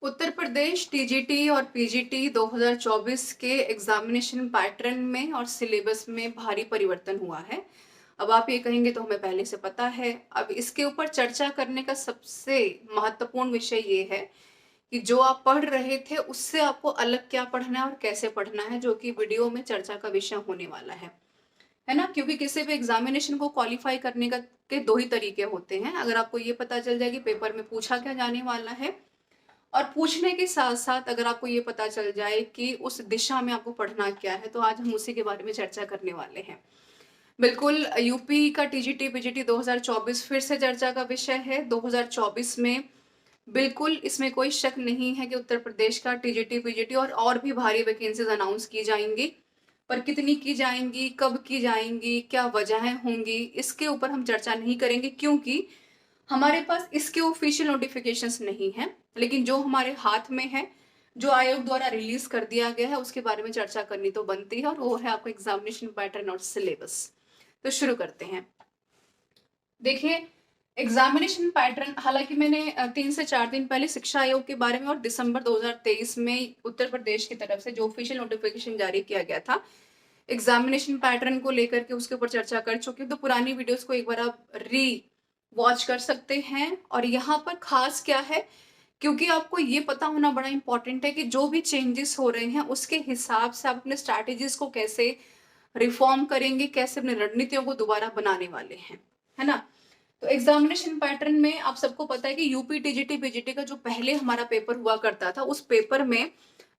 Uttar Pradesh TGT और PGT 2024 के examination pattern में और सिलेबस में भारी परिवर्तन हुआ है। अब आप ये कहेंगे तो हमें पहले से पता है। अब इसके ऊपर चर्चा करने का सबसे महत्वपूर्ण विषय ये है कि जो आप पढ़ रहे थे उससे आपको अलग क्या पढ़ना है और कैसे पढ़ना है, जो कि वीडियो में चर्चा का विषय होने वाला है ना। क्योंकि किसी भी एग्जामिनेशन को क्वालिफाई करने का के दो ही तरीके होते हैं। अगर आपको ये पता चल जाए कि पेपर में पूछा क्या जाने वाला है, और पूछने के साथ साथ अगर आपको ये पता चल जाए कि उस दिशा में आपको पढ़ना क्या है, तो आज हम उसी के बारे में चर्चा करने वाले हैं। बिल्कुल, यूपी का टीजीटी पीजीटी 2024 फिर से चर्चा का विषय है। 2024 में बिल्कुल इसमें कोई शक नहीं है कि उत्तर प्रदेश का टीजीटी पीजीटी और भी भारी वैकेंसीज अनाउंस की जाएंगी। पर कितनी की जाएंगी, कब की जाएंगी, क्या वजहें होंगी, इसके ऊपर हम चर्चा नहीं करेंगे, क्योंकि हमारे पास इसके ऑफिशियल नोटिफिकेशंस नहीं है। लेकिन जो हमारे हाथ में है, जो आयोग द्वारा रिलीज कर दिया गया है, उसके बारे में चर्चा करनी तो बनती है, और वो है आपका एग्जामिनेशन पैटर्न और सिलेबस। तो शुरू करते हैं। देखिए, एग्जामिनेशन पैटर्न, हालांकि मैंने 3 से 4 दिन पहले शिक्षा आयोग के बारे में और दिसंबर 2023 में उत्तर प्रदेश की तरफ से जो ऑफिशियल नोटिफिकेशन जारी किया गया था एग्जामिनेशन पैटर्न को लेकर के, उसके ऊपर चर्चा कर चुकी हूँ। तो पुरानी वीडियोस को एक बार आप री वॉच कर सकते हैं। और यहाँ पर खास क्या है, क्योंकि आपको ये पता होना बड़ा इंपॉर्टेंट है कि जो भी चेंजेस हो रहे हैं उसके हिसाब से आप अपने स्ट्रैटेजीज को कैसे रिफॉर्म करेंगे, कैसे अपनी रणनीतियों को दोबारा बनाने वाले हैं, है ना। तो एग्जामिनेशन पैटर्न में आप सबको पता है कि यूपी टीजीटी पीजीटी का जो पहले हमारा पेपर हुआ करता था, उस पेपर में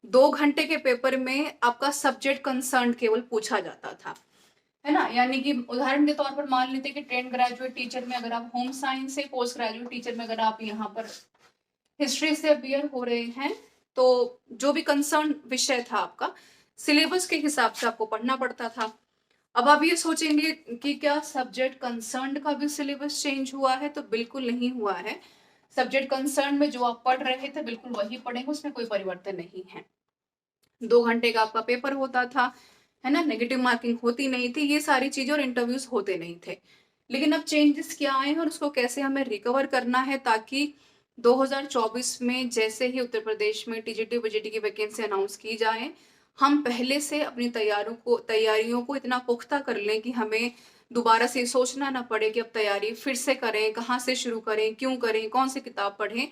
2 घंटे के पेपर में आपका सब्जेक्ट कंसर्न केवल पूछा जाता था, है ना। यानी कि उदाहरण के तौर पर मान लेते कि ट्रेंड ग्रेजुएट टीचर में अगर आप होम साइंस से, पोस्ट ग्रेजुएट टीचर में अगर आप यहाँ पर हिस्ट्री से अपियर हो रहे हैं, तो जो भी कंसर्न विषय था आपका, सिलेबस के हिसाब से आपको पढ़ना पड़ता था। अब आप ये सोचेंगे कि क्या सब्जेक्ट कंसर्न का भी सिलेबस चेंज हुआ है, तो बिल्कुल नहीं हुआ है। सब्जेक्ट कंसर्न में जो आप पढ़ रहे थे बिल्कुल वही पढ़ेंगे, उसमें कोई परिवर्तन नहीं है। 2 घंटे का आपका पेपर होता था, है ना, नेगेटिव मार्किंग होती नहीं थी, ये सारी चीजें, और इंटरव्यूज होते नहीं थे। लेकिन अब चेंजेस क्या आए हैं और उसको कैसे हमें रिकवर करना है, ताकि 2024 में जैसे ही उत्तर प्रदेश में टीजीटी बीजीटी की वैकेंसी अनाउंस की जाए, हम पहले से अपनी तैयारियों को इतना पुख्ता कर लें कि हमें दोबारा से सोचना ना पड़े कि अब तैयारी फिर से करें, कहाँ से शुरू करें, क्यों करें, कौन सी किताब पढ़ें,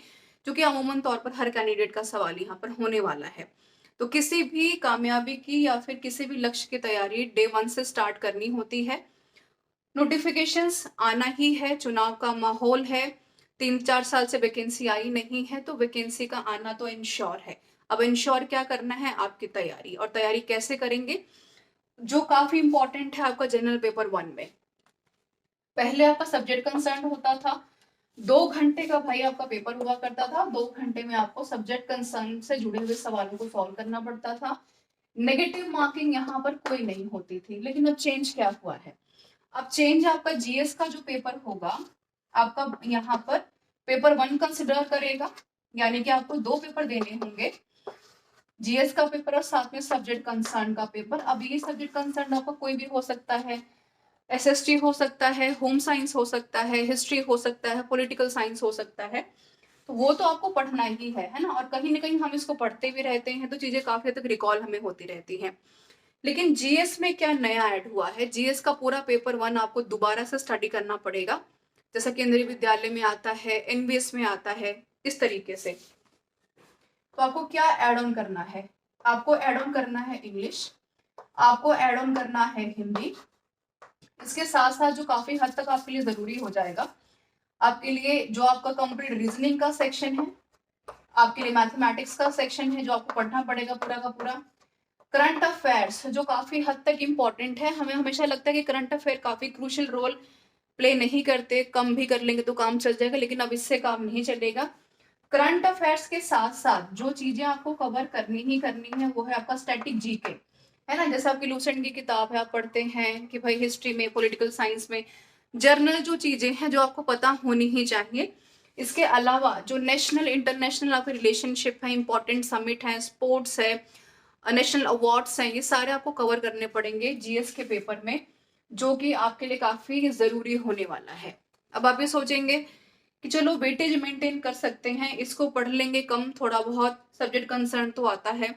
जो कि अमूमन तौर पर हर कैंडिडेट का सवाल यहाँ पर होने वाला है। तो किसी भी कामयाबी की या फिर किसी भी लक्ष्य की तैयारी डे 1 से स्टार्ट करनी होती है। नोटिफिकेशंस आना ही है, चुनाव का माहौल है, 3-4 साल से वैकेंसी आई नहीं है, तो वैकेंसी का आना तो इंश्योर है। अब इंश्योर क्या करना है, आपकी तैयारी, और तैयारी कैसे करेंगे, जो काफी इंपॉर्टेंट है आपका जनरल पेपर 1 में। पहले आपका सब्जेक्ट कंसर्न होता था, 2 घंटे का भाई आपका पेपर हुआ करता था। 2 घंटे में आपको सब्जेक्ट कंसर्न से जुड़े हुए सवालों को सॉल्व करना पड़ता था। नेगेटिव मार्किंग यहाँ पर कोई नहीं होती थी। लेकिन अब चेंज क्या हुआ है, अब चेंज आपका जीएस का जो पेपर होगा, आपका यहाँ पर पेपर 1 कंसिडर करेगा, यानी कि आपको 2 पेपर देने होंगे, जीएस का पेपर और साथ में सब्जेक्ट कंसर्न का पेपर। अब ये सब्जेक्ट कंसर्न आपका कोई भी हो सकता है, एसएसटी हो सकता है, होम साइंस हो सकता है, हिस्ट्री हो सकता है, पॉलिटिकल साइंस हो सकता है। तो वो तो आपको पढ़ना ही है ना। और कहीं ना कहीं हम इसको पढ़ते भी रहते हैं, तो चीजें काफी हद तक रिकॉल हमें होती रहती हैं। लेकिन जीएस में क्या नया ऐड हुआ है, जीएस का पूरा पेपर 1 आपको दोबारा से स्टडी करना पड़ेगा, जैसा केंद्रीय विद्यालय में आता है, एनबीएस में आता है, इस तरीके से। तो आपको क्या एड ऑन करना है, आपको एड ऑन करना है इंग्लिश, आपको एड ऑन करना है हिंदी। इसके साथ साथ जो काफी हद तक आपके लिए जरूरी हो जाएगा, आपके लिए जो आपका कंप्लीट रीजनिंग का सेक्शन है, आपके लिए मैथमेटिक्स का सेक्शन है जो आपको पढ़ना पड़ेगा पूरा का पूरा। करंट अफेयर्स जो काफी हद तक इंपॉर्टेंट है, हमें हमेशा लगता है कि करंट अफेयर काफी क्रूशियल रोल प्ले नहीं करते, कम भी कर लेंगे तो काम चल जाएगा, लेकिन अब इससे काम नहीं चलेगा। करंट अफेयर्स के साथ साथ जो चीजें आपको कवर करनी ही करनी है, वो है आपका स्टैटिक जीके, है ना। जैसे आपकी लूसेंट की किताब है, आप पढ़ते हैं कि भाई हिस्ट्री में, पॉलिटिकल साइंस में, जर्नल जो चीजें हैं जो आपको पता होनी ही चाहिए। इसके अलावा जो नेशनल इंटरनेशनल आपके रिलेशनशिप है, इंपॉर्टेंट समिट है, स्पोर्ट्स है, नेशनल अवार्ड्स हैं, ये सारे आपको कवर करने पड़ेंगे जीएस के पेपर में, जो कि आपके लिए काफी जरूरी होने वाला है। अब आप ये सोचेंगे कि चलो वेटेज मेंटेन कर सकते हैं, इसको पढ़ लेंगे कम, थोड़ा बहुत सब्जेक्ट कंसर्न तो आता है।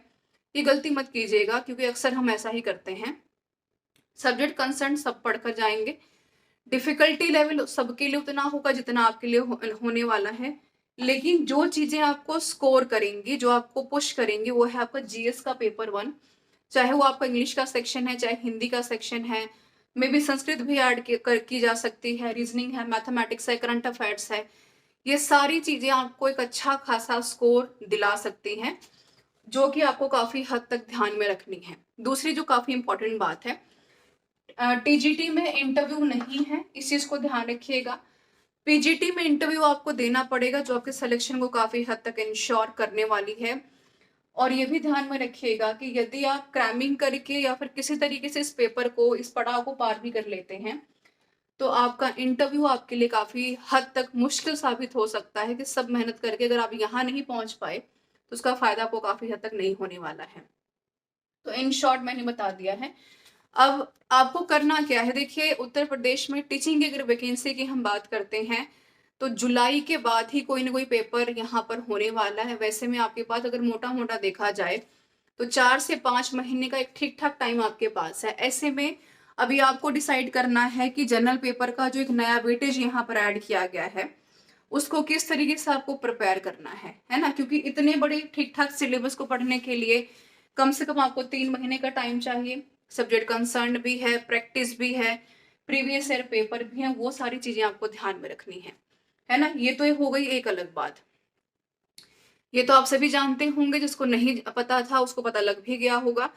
ये गलती मत कीजिएगा, क्योंकि अक्सर हम ऐसा ही करते हैं। सब्जेक्ट कंसर्न सब पढ़कर जाएंगे, डिफिकल्टी लेवल सबके लिए उतना होगा जितना आपके लिए होने वाला है। लेकिन जो चीजें आपको स्कोर करेंगी, जो आपको पुश करेंगी, वो है आपका जीएस का पेपर 1। चाहे वो आपका इंग्लिश का सेक्शन है, चाहे हिंदी का सेक्शन है, मे बी संस्कृत भी ऐड की जा सकती है, रीजनिंग है, मैथमेटिक्स है, करंट अफेयर्स है। ये सारी चीजें आपको एक अच्छा खासा स्कोर दिला सकती हैं, जो कि आपको काफी हद तक ध्यान में रखनी है। दूसरी जो काफी इंपॉर्टेंट बात है, टीजीटी में इंटरव्यू नहीं है, इस चीज को ध्यान रखिएगा। पीजीटी में इंटरव्यू आपको देना पड़ेगा, जो आपके सिलेक्शन को काफी हद तक इंश्योर करने वाली है। और ये भी ध्यान में रखिएगा कि यदि आप क्रैमिंग करके या फिर किसी तरीके से इस पेपर को, इस पड़ाव को पार भी कर लेते हैं, तो आपका इंटरव्यू आपके लिए काफी हद तक मुश्किल साबित हो सकता है। कि सब मेहनत करके अगर आप यहाँ नहीं पहुंच पाए, तो उसका फायदा आपको काफी हद तक नहीं होने वाला है। तो इन शॉर्ट मैंने बता दिया है। अब आपको करना क्या है, देखिए उत्तर प्रदेश में टीचिंग की अगर वैकेंसी की हम बात करते हैं, तो जुलाई के बाद ही कोई ना कोई पेपर यहाँ पर होने वाला है। वैसे में आपके पास अगर मोटा मोटा देखा जाए, तो 4 से 5 महीने का एक ठीक ठाक टाइम आपके पास है। ऐसे में अभी आपको डिसाइड करना है कि जनरल पेपर का जो एक नया वेटेज यहाँ पर ऐड किया गया है, उसको किस तरीके से आपको प्रिपेयर करना है ना। क्योंकि इतने बड़े ठीक ठाक सिलेबस को पढ़ने के लिए कम से कम आपको 3 महीने का टाइम चाहिए। सब्जेक्ट कंसर्न भी है, प्रैक्टिस भी है, प्रीवियस ईयर पेपर भी है, वो सारी चीजें आपको ध्यान में रखनी है ना। ये तो हो गई एक अलग बात। ये तो आप सभी जानते होंगे, जिसको नहीं पता था उसको पता लग भी गया होगा।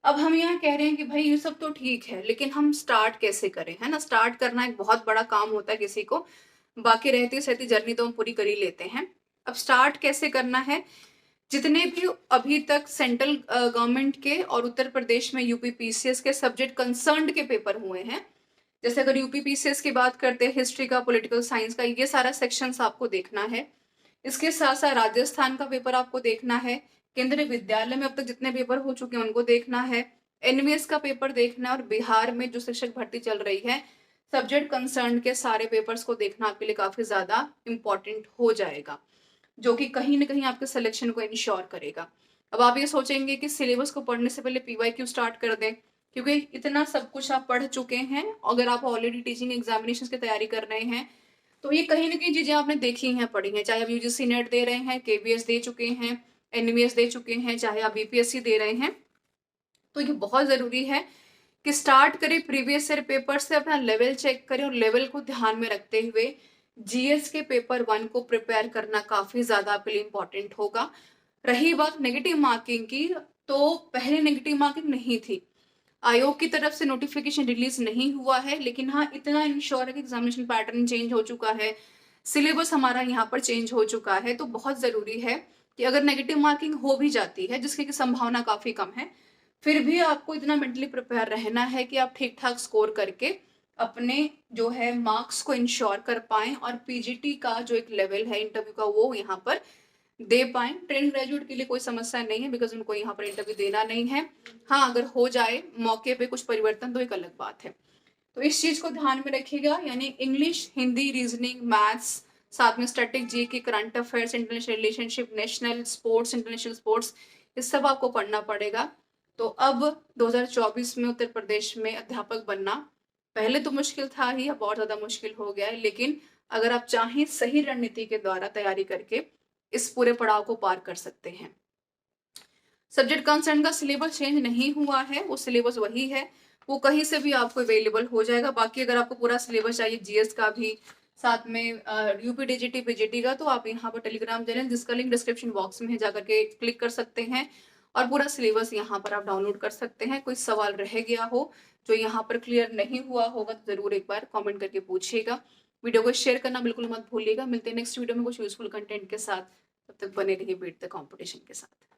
अब हम यहाँ कह रहे हैं कि भाई ये सब तो ठीक है, लेकिन हम स्टार्ट कैसे करें, है ना। स्टार्ट करना एक बहुत बड़ा काम होता है किसी को, बाकी रहती सहती जर्नी तो हम पूरी कर ही लेते हैं। अब स्टार्ट कैसे करना है, जितने भी अभी तक सेंट्रल गवर्नमेंट के और उत्तर प्रदेश में यूपी पीसीएस के सब्जेक्ट कंसर्न के पेपर हुए हैं, जैसे अगर यूपी पीसीएस की बात करते हैं, हिस्ट्री का, पॉलिटिकल साइंस का, ये सारा सेक्शंस आपको देखना है। इसके साथ साथ राजस्थान का पेपर आपको देखना है, केंद्रीय विद्यालय में अब तक जितने पेपर हो चुके हैं उनको देखना है, एनवीएस का पेपर देखना है, और बिहार में जो शिक्षक भर्ती चल रही है, सब्जेक्ट कंसर्न के सारे पेपर्स को देखना आपके लिए काफी ज्यादा इंपॉर्टेंट हो जाएगा, जो कि कहीं ना कहीं आपके सिलेक्शन को इंश्योर करेगा। अब आप ये सोचेंगे कि सिलेबस को पढ़ने से पहले पीवाई क्यों स्टार्ट कर दें, क्योंकि इतना सब कुछ आप पढ़ चुके हैं। अगर आप ऑलरेडी टीचिंग एग्जामिनेशन की तैयारी कर रहे हैं, तो ये कहीं ना कहीं चीजें आपने देखी हैं, पढ़ी हैं। चाहे आप यूजीसी नेट दे रहे हैं, केबीएस दे चुके हैं, एनवीएस दे चुके हैं, चाहे आप बीपीएससी दे रहे हैं, तो ये बहुत जरूरी है कि स्टार्ट करें प्रीवियस ईयर पेपर से, अपना लेवल चेक करें, और लेवल को ध्यान में रखते हुए जीएस के पेपर 1 को प्रिपेयर करना काफी ज्यादा आपके लिए इंपॉर्टेंट होगा। रही बात नेगेटिव मार्किंग की, तो पहले नेगेटिव मार्किंग नहीं थी, आयोग की तरफ से नोटिफिकेशन रिलीज नहीं हुआ है, लेकिन हाँ इतना इंश्योर है कि एग्जामिनेशन पैटर्न चेंज हो चुका है, सिलेबस हमारा यहाँ पर चेंज हो चुका है। तो बहुत जरूरी है कि अगर नेगेटिव मार्किंग हो भी जाती है, जिसकी संभावना काफी कम है, फिर भी आपको इतना मेंटली प्रिपेयर रहना है कि आप ठीक ठाक स्कोर करके अपने जो है मार्क्स को इंश्योर कर पाएं, और पीजीटी का जो एक लेवल है इंटरव्यू का, वो यहाँ पर दे पाए। ट्रेन ग्रेजुएट के लिए कोई समस्या नहीं है, बिकॉज उनको यहाँ पर इंटरव्यू देना नहीं है। हाँ, अगर हो जाए मौके पे कुछ परिवर्तन, तो एक अलग बात है। तो इस चीज को ध्यान में रखिएगा, यानी इंग्लिश, हिंदी, रीजनिंग, मैथ्स, साथ में static, GK, current affairs, international relationship, national sports, international sports, ये सब आपको पढ़ना पड़ेगा। तो अब 2024 में उत्तर प्रदेश में अध्यापक बनना पहले तो मुश्किल था ही, अब और ज्यादा मुश्किल हो गया है। लेकिन अगर आप चाहें, सही रणनीति के द्वारा तैयारी करके इस पूरे पड़ाव को पार कर सकते हैं। सब्जेक्ट कंसर्न का सिलेबस चेंज नहीं हुआ है, वो सिलेबस वही है, वो कहीं से भी आपको अवेलेबल हो जाएगा। बाकी अगर आपको पूरा सिलेबस चाहिए जीएस का भी, साथ में यूपी डीजीटी पीजीटी का, तो आप यहाँ पर टेलीग्राम चैनल, जिसका लिंक डिस्क्रिप्शन बॉक्स में है, जाकर के क्लिक कर सकते हैं, और पूरा सिलेबस यहाँ पर आप डाउनलोड कर सकते हैं। कोई सवाल रह गया हो जो यहाँ पर क्लियर नहीं हुआ होगा, तो जरूर एक बार कॉमेंट करके पूछिएगा। वीडियो को शेयर करना बिल्कुल मत भूलिएगा। मिलते हैं नेक्स्ट वीडियो में कुछ यूजफुल कंटेंट के साथ, तब तक बने रहिए बीट द कॉम्पिटिशन के साथ।